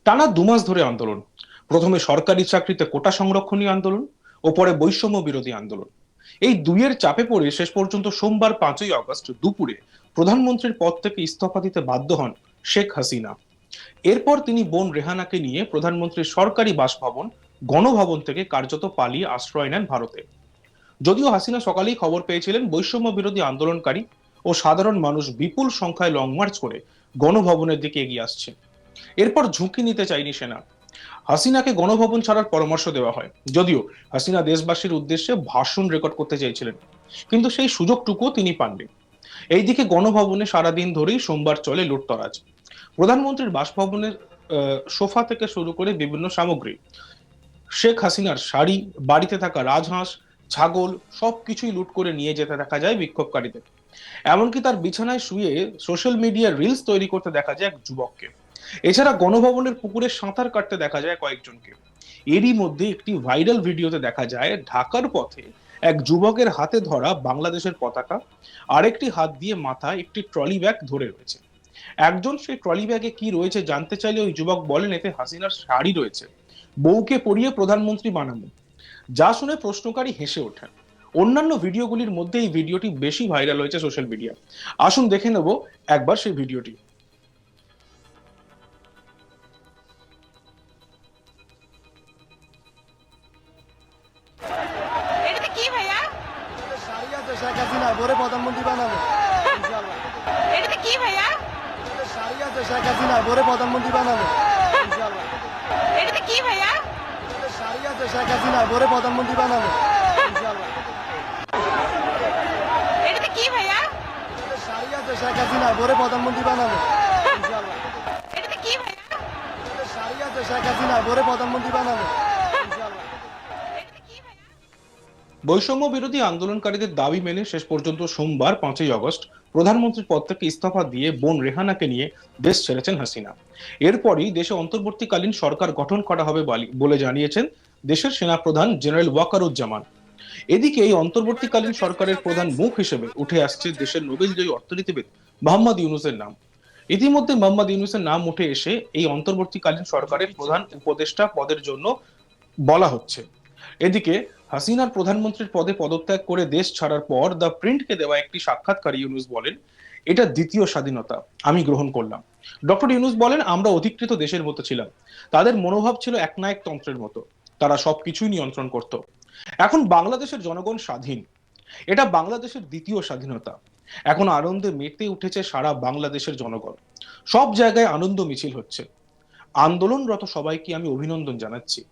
টানা 2 মাস ধরে আন্দোলন। প্রথমে সরকারি চাকরিতে কোটা সংরক্ষণী আন্দোলন ও পরে বৈষম্য বিরোধী আন্দোলন। এই দুইয়ের চাপে পড়ে শেষ পর্যন্ত সোমবার 5ই আগস্ট দুপুরে প্রধানমন্ত্রীর পদ থেকে ইস্তফা দিতে বাধ্য হন শেখ হাসিনা। এরপর তিনি বোন রেহানাকে নিয়ে প্রধানমন্ত্রীর সরকারি বাসভবন গণভবন থেকে কার্যত পালিয়ে আশ্রয় নেন ভারতে। যদিও হাসিনা সকালেই খবর পেয়েছিলেন বৈষম্য বিরোধী আন্দোলনকারী ও সাধারণ মানুষ বিপুল সংখ্যায় লং মার্চ করে গণভবনের দিকে এগিয়ে আসছে। এরপর ঝুঁকি নিতে চায়নি সেনা। হাসিনাকে গণভবন ছাড়ার পরামর্শ দেওয়া হয়, যদিও হাসিনা দেশবাসীর উদ্দেশ্যে ভাষণ রেকর্ড করতে চেয়েছিলেন, কিন্তু সেই সুযোগটুকুও তিনি পাননি। এইদিকে গণভবনে সারাদিন ধরেই সোমবার চলে লুটতরাজ। প্রধানমন্ত্রীর বাসভবনের সোফা থেকে শুরু করে বিভিন্ন সামগ্রী, শেখ হাসিনার শাড়ি, বাড়িতে থাকা রাজহাঁস, ছাগল সবকিছুই লুট করে নিয়ে যেতে দেখা যায় বিক্ষোভকারীদের। এমনকি তার বিছানায় শুয়ে সোশ্যাল মিডিয়ার রিলস তৈরি করতে দেখা যায় এক যুবককে। এছাড়া গণভবনের পুকুরে সাঁতার কাটতে দেখা যায় কয়েকজনকে। এরই মধ্যে একটি ভাইরাল ভিডিওতে দেখা যায় ঢাকার পথে এক যুবকের হাতে ধরা বাংলাদেশের পতাকা, আরেকটি হাত দিয়ে মাথায় একটি ট্রলি ব্যাগ ধরে রয়েছে। একজন সেই ট্রলি ব্যাগে কি রয়েছে জানতে চাইলে ওই যুবক বলেন এতে হাসিনার শাড়ি রয়েছে, বউকে পরিয়ে প্রধানমন্ত্রী বানানো। যা শুনে প্রশ্নকারী হেসে ওঠেন। অন্যান্য ভিডিওগুলির মধ্যে এই ভিডিওটি বেশি ভাইরাল হয়েছে সোশ্যাল মিডিয়া। আসুন দেখে নেব একবার সেই ভিডিওটি। এটা কি ভাইয়া? শাড়ি আছে শেখ হাসিনা পরে প্রধানমন্ত্রী বানাবে ইনশাআল্লাহ। এটা কি ভাইয়া? শাড়ি আছে শেখ হাসিনা পরে প্রধানমন্ত্রী বানাবে ইনশাআল্লাহ। এটা কি ভাইয়া? শাড়ি আছে শেখ হাসিনা পরে প্রধানমন্ত্রী বানাবে ইনশাআল্লাহ। এটা কি ভাইয়া? শাড়ি আছে শেখ হাসিনা পরে প্রধানমন্ত্রী বানাবে ইনশাআল্লাহ। এটা কি ভাইয়া? শাড়ি আছে শেখ হাসিনা পরে প্রধানমন্ত্রী বানাবে ইনশাআল্লাহ। বৈষম্য বিরোধী আন্দোলনকারীদের দাবি মেনে শেষ পর্যন্ত সোমবার 5ই আগস্ট প্রধানমন্ত্রীর পদ থেকে ইস্তফা দিয়ে বোন রেহানাকে নিয়ে দেশ ছেড়েছেন হাসিনা। এরপরই দেশে অন্তর্বর্তীকালীন সরকার গঠন করা হবে বলে জানিয়েছেন দেশের সেনাপ্রধান জেনারেল ওয়াকারুজ্জামান। এদিকে এই অন্তর্বর্তীকালীন সরকারের প্রধান মুখ হিসেবে উঠে আসছে দেশের নোবেলজয়ী অর্থনীতিবিদ মোহাম্মদ ইউনূসের নাম। ইতিমধ্যে মোহাম্মদ ইউনূসের নাম উঠে এসে এই অন্তর্বর্তীকালীন সরকারের প্রধান উপদেষ্টা পদের জন্য বলা হচ্ছে। এদিকে হাসিনার প্রধানমন্ত্রীর পদে পদত্যাগ করে দেশ ছাড়ার পর দ্য প্রিন্টকে দেওয়া একটি সাক্ষাৎকারে ইউনূস বলেন, এটা দ্বিতীয় স্বাধীনতা আমি গ্রহণ করলাম। ডক্টর ইউনূস বলেন, আমরা অধিকৃত দেশের মতো ছিলাম, তাদের মনোভাব ছিল একনায়কতন্ত্রের মতো, তারা সবকিছুই নিয়ন্ত্রণ করত। এখন বাংলাদেশের জনগণ স্বাধীন, এটা বাংলাদেশের দ্বিতীয় স্বাধীনতা। এখন আনন্দে মেতে উঠেছে সারা বাংলাদেশের জনগণ, সব জায়গায় আনন্দ মিছিল হচ্ছে। আন্দোলনরত সবাইকে আমি অভিনন্দন জানাচ্ছি।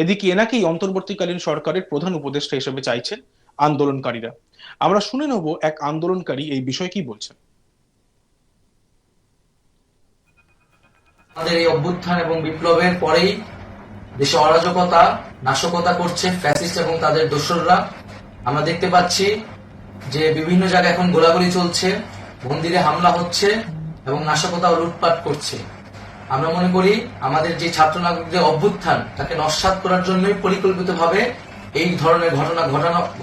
এদিকে এনাকেই অন্তর্বর্তীকালীন সরকারের প্রধান উপদেষ্টা হিসেবে চাইছেন আন্দোলনকারীরা। আমরা শুনে নেব এক আন্দোলনকারী এই বিষয়ে কি বলছেন। আমাদের এই অভ্যুত্থান এবং বিপ্লবের পরেই দেশে অরাজকতা, নাশকতা করছে ফ্যাসিস্ট এবং তাদের দোসররা। আমরা দেখতে পাচ্ছি যে বিভিন্ন জায়গায় এখন গোলাগুলি চলছে, মন্দিরে হামলা হচ্ছে এবং নাশকতা ও লুটপাট করছে। আমরা মনে করি আমাদের যে ছাত্র নাগরিকদের অভ্যুত্থান তাকে নস্যাৎ করার জন্যই পরিকল্পিতভাবে এই ধরনের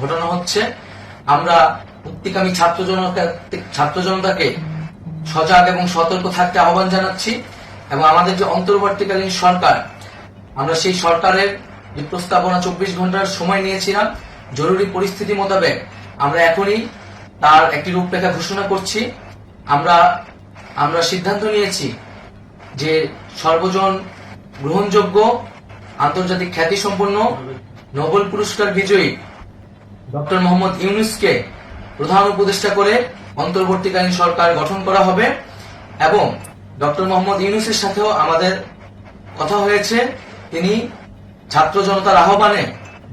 ঘটনা হচ্ছে। আমরা মুক্তিকামী ছাত্র জনতাকে সজাগ এবং সতর্ক থাকতে আহ্বান জানাচ্ছি এবং আমাদের যে অন্তর্বর্তীকালীন সরকার, আমরা সেই সরকারের যে প্রস্তাবনা 24 ঘন্টার সময় নিয়েছিলাম, জরুরি পরিস্থিতি মোতাবেক আমরা এখনই তার একটি রূপরেখা ঘোষণা করছি। আমরা সিদ্ধান্ত নিয়েছি যে সর্বজন গ্রহণযোগ্য আন্তর্জাতিক খ্যাতিসম্পন্ন নোবেল পুরস্কার বিজয়ী ডক্টর মোহাম্মদ ইউনূসকে প্রধান উপদেষ্টা করে অন্তর্বর্তীকালীন সরকার গঠন করা হবে এবং ডক্টর মোহাম্মদ ইউনূসের সাথেও আমাদের কথা হয়েছে। তিনি ছাত্র জনতার আহ্বানে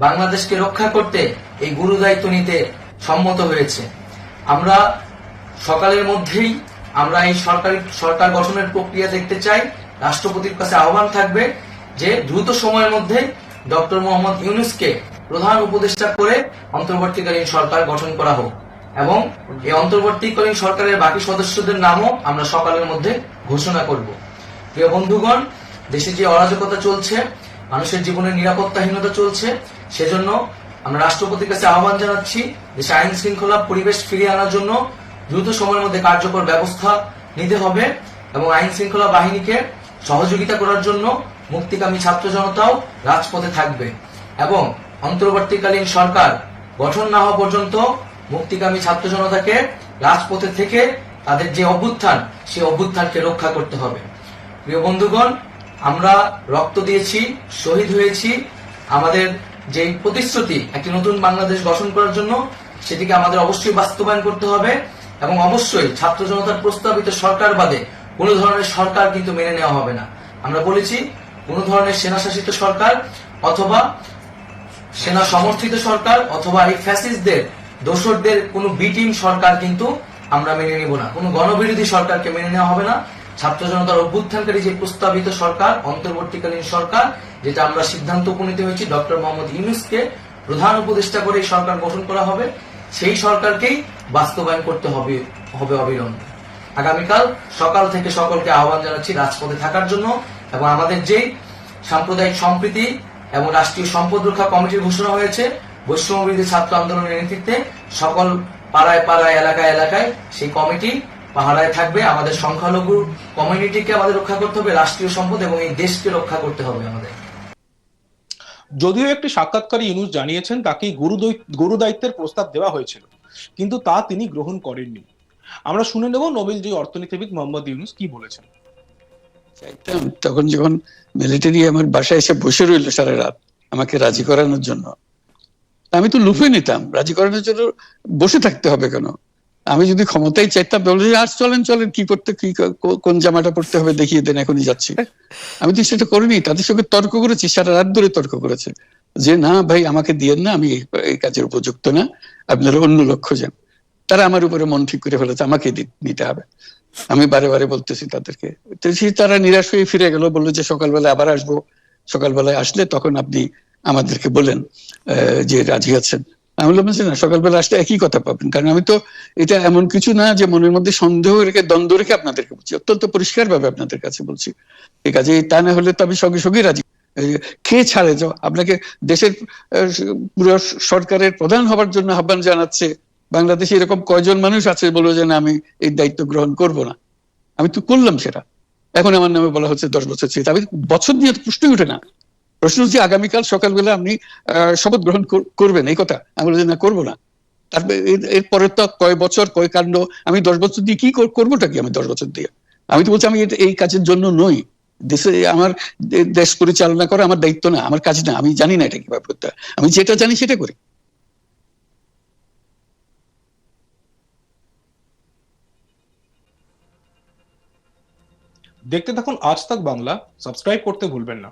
বাংলাদেশকে রক্ষা করতে এই গুরু দায়িত্ব নিতে সম্মত হয়েছে। আমরা সকালের মধ্যেই আমরা এই সরকার গঠনের প্রক্রিয়া দেখতে চাই। রাষ্ট্রপতির কাছে আহ্বান থাকবে যে দ্রুত সময়ের মধ্যে ডক্টর মোহাম্মদ ইউনূসকে প্রধান উপদেষ্টা করে অন্তর্বর্তীকালীন সরকার গঠন করা হোক এবং এই অন্তর্বর্তীকালীন সরকারের বাকি সদস্যদের নামও আমরা সকালের মধ্যে ঘোষণা করব। প্রিয় বন্ধুগণ, দেশে যে অরাজকতা চলছে, মানুষের জীবনের নিরাপত্তাহীনতা চলছে, সেজন্য আমরা রাষ্ট্রপতির কাছে আহ্বান জানাচ্ছি দেশে আইন শৃঙ্খলা পরিবেশ ফিরিয়ে আনার জন্য দ্রুত সময়ের মধ্যে কার্যকর ব্যবস্থা নিতে হবে এবং আইন শৃঙ্খলা বাহিনীকে সহযোগিতা করার জন্য মুক্তিকামী ছাত্র জনতাও রাজপথে থাকবে এবং অন্তর্বর্তীকালীন সরকার গঠন না হওয়া পর্যন্ত মুক্তিকামী ছাত্র জনতাকে রাজপথে থেকে তাদের যে অভ্যুত্থান সেই অভ্যুত্থানকে রক্ষা করতে হবে। প্রিয় বন্ধুগণ, আমরা রক্ত দিয়েছি, শহীদ হয়েছি, আমাদের যে প্রতিশ্রুতি একটি নতুন বাংলাদেশ গঠন করার জন্য সেটিকে আমাদের অবশ্যই বাস্তবায়ন করতে হবে এবং অবশ্যই ছাত্র জনতার প্রস্তাবিত সরকার বাদে কোনো ধরনের সরকার কিন্তু মেনে নেওয়া হবে না। আমরা বলেছি কোনো ধরনের সেনা শাসিত সরকার অথবা সেনা সমর্থিত সরকার অথবা এই ফ্যাসিস্টদের দোসরদের কোনো বি টিম সরকার কিন্তু আমরা মেনে নিব না। কোনো গণবিরোধী সরকারকে মেনে নেওয়া হবে না। ছাত্র জনতার অভ্যুত্থানকারী যে প্রস্তাবিত সরকার, অন্তর্বর্তীকালীন সরকার, যেটা আমরা সিদ্ধান্ত উপনীত হয়েছি ডক্টর মোহাম্মদ ইউনূসকে প্রধান উপদেষ্টা করে এই সরকার গঠন করা হবে, সেই সরকারকেই বাস্তবায়ন করতে হবে অবিলম্বে। আগামীকাল সকাল থেকে সকলকে আহ্বান জানাচ্ছি রাজপথে থাকার জন্য এবং আমাদের যেই সাম্প্রদায়িক সম্প্রীতি এবং রাষ্ট্রীয় সম্পদ রক্ষা কমিটির ঘোষণা হয়েছে বৈষম্য বিরোধী ছাত্র আন্দোলনের নেতৃত্বে সকল পাড়ায় পাড়ায় এলাকায় এলাকায় সেই কমিটি পাহারায় থাকবে। আমাদের সংখ্যালঘু কমিউনিটিকে আমাদের রক্ষা করতে হবে, রাষ্ট্রীয় সম্পদ এবং এই দেশকে রক্ষা করতে হবে আমাদের। যদিও একটি সাক্ষাৎকারে ইউনূস জানিয়েছেন তাকে গুরু দায়িত্বের প্রস্তাব দেওয়া হয়েছিল, কিন্তু তা তিনি গ্রহণ করেননি। আমরা শুনে নেব নোবেলজয়ী অর্থনীতিবিদ মোহাম্মদ ইউনূস কি বলেছেন। তখন যখন মিলিটারি আমার বাসায় এসে বসে রইল সারা রাত আমাকে রাজি করানোর জন্য, আমি তো লুফে নিতাম। রাজি করানোর জন্য বসে থাকতে হবে কেন? আমি যদি ক্ষমতায় চাইতাম বলে আর চলেন চলেন, কি করতে, কি কোন জামাটা পড়তে হবে দেখিয়ে দেন, এখনই যাচ্ছি। আমি তো সেটা করিনি, তাদের সঙ্গে তর্ক করেছি, সারা রাত ধরে তর্ক করেছে যে না ভাই আমাকে দিয়েন না, আমি এই কাজের উপযুক্ত না, আপনারা অন্য লক্ষ্য যান। তারা আমার উপরে মন ঠিক করে ফেলেছে আমাকে নিতে হবে। আমি বারে বারে বলতেছি তাদেরকে, তারা নিরাশ হয়ে ফিরে গেল, বললো যে সকালবেলায় আবার আসবো, সকালবেলায় আসলে তখন আপনি আমাদেরকে বলেন যে রাজি আছেন। আমি বললাম না, সকালবেলা আসলে একই কথা পাবেন, কারণ আমি তো এটা এমন কিছু না যে মনের মধ্যে সন্দেহ রেখে দ্বন্দ্ব রেখে আপনাদেরকে বলছি, অত্যন্ত পরিষ্কার ভাবে আপনাদের কাছে বলছি। ঠিক আছে, তা না হলে তো আমি সঙ্গে সঙ্গে রাজি। খেয়ে ছাড়ে যাও, আপনাকে দেশের পুরো সরকারের প্রধান হবার জন্য আহ্বান জানাচ্ছে, বাংলাদেশে এরকম কয়জন মানুষ আছে বলবো যে না আমি এই দায়িত্ব গ্রহণ করব না। আমি তো করলাম সেটা, এখন আমার নামে বলা হচ্ছে 10 বছর ছিল। আমি বছর নিয়ে তো প্রশ্নই উঠে না। প্রশ্ন হচ্ছে আগামীকাল সকালবেলা আপনি শপথ গ্রহণ করবেন, এই কথা। আমি বলছি না, করবো না। তারপরে এরপরে তো কয় বছর কয় কাণ্ড, আমি 10 বছর দিয়ে কি করবোটা কি? আমি 10 বছর দিয়ে আমি তো বলছি আমি এই কাজের জন্য নই। দেশে আমার দেশ পরিচালনা করা আমার দায়িত্ব না, আমার কাজ না, আমি জানি না এটা কিভাবে করতে হয়। আমি যেটা জানি সেটা করি। দেখতে থাকুন আজ তাক বাংলা, সাবস্ক্রাইব করতে ভুলবেন না।